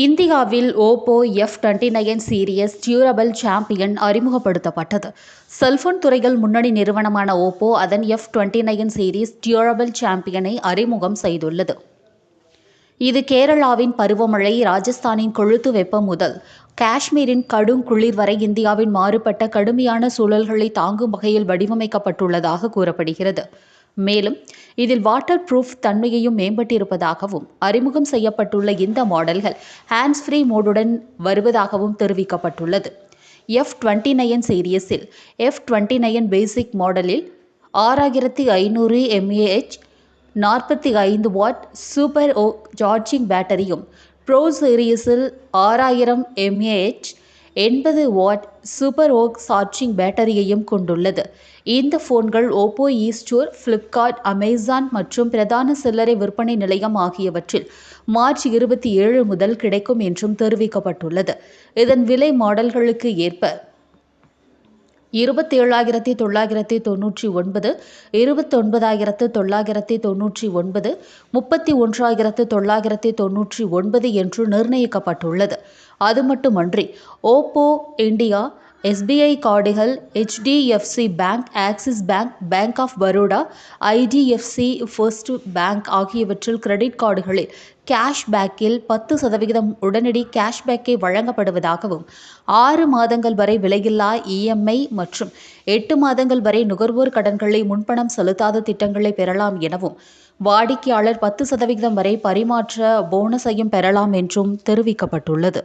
இந்தியாவில் Oppo F29 series durable champion அறிமுகப்படுத்தப்பட்டது. Cellphone துறையில் முன்னணி நிறுவனமான ஓப்போ அதன் F29 சீரிஸ் டியூரபிள் சாம்பியனை அறிமுகம் செய்துள்ளது. இது கேரளாவின் பருவமழை, ராஜஸ்தானின் கொழுத்து வெப்பம் முதல் காஷ்மீரின் கடும் குளிர் வரை இந்தியாவின் மாறுபட்ட கடுமையான சூழல்களை தாங்கும் வகையில் வடிவமைக்கப்பட்டுள்ளதாக கூறப்படுகிறது. மேலும் இதில் வாட்டர் ப்ரூஃப் தன்மையையும் மேம்பட்டிருப்பதாகவும், அறிமுகம் செய்யப்பட்டுள்ள இந்த மாடல்கள் ஹேண்ட்ஸ் ஃப்ரீ மோடுடன் வருவதாகவும் தெரிவிக்கப்பட்டுள்ளது. F29 சீரியஸில் F29 பேசிக் மாடலில் 6500 mAh 45 watt super VOOC charging பேட்டரியும், ப்ரோ சீரியஸில் 6000 mAh 80 watt super VOOC charging பேட்டரியையும் கொண்டுள்ளது. இந்த போன்கள் ஓப்போ ஸ்டோர், ஃபிளிப்கார்ட், அமேசான் மற்றும் பிரதான சில்லறை விற்பனை நிலையம் ஆகியவற்றில் மார்ச் 27 முதல் கிடைக்கும் என்றும் தெரிவிக்கப்பட்டுள்ளது. இதன் விலை மாடல்களுக்கு ஏற்ப 27,999, 29,999, 31,999 என்று நிர்ணயிக்கப்பட்டுள்ளது. அது மட்டுமன்றி ஓப்போ இந்தியா, SBI கார்டுகள், HDFC bank, Axis bank, bank of Baroda, IDFC first bank ஆகியவற்றில் கிரெடிட் கார்டுகளில் கேஷ்பேக்கில் 10% உடனடி கேஷ்பேக்கை வழங்கப்படுவதாகவும், 6 மாதங்கள் வரை விலையில்லா EMI மற்றும் 8 மாதங்கள் வரை நுகர்வோர் கடன்களை முன்பணம் செலுத்தாத திட்டங்களை பெறலாம் எனவும், வாடிக்கையாளர் 10% வரை பரிமாற்ற போனஸையும் பெறலாம் என்றும் தெரிவிக்கப்பட்டுள்ளது.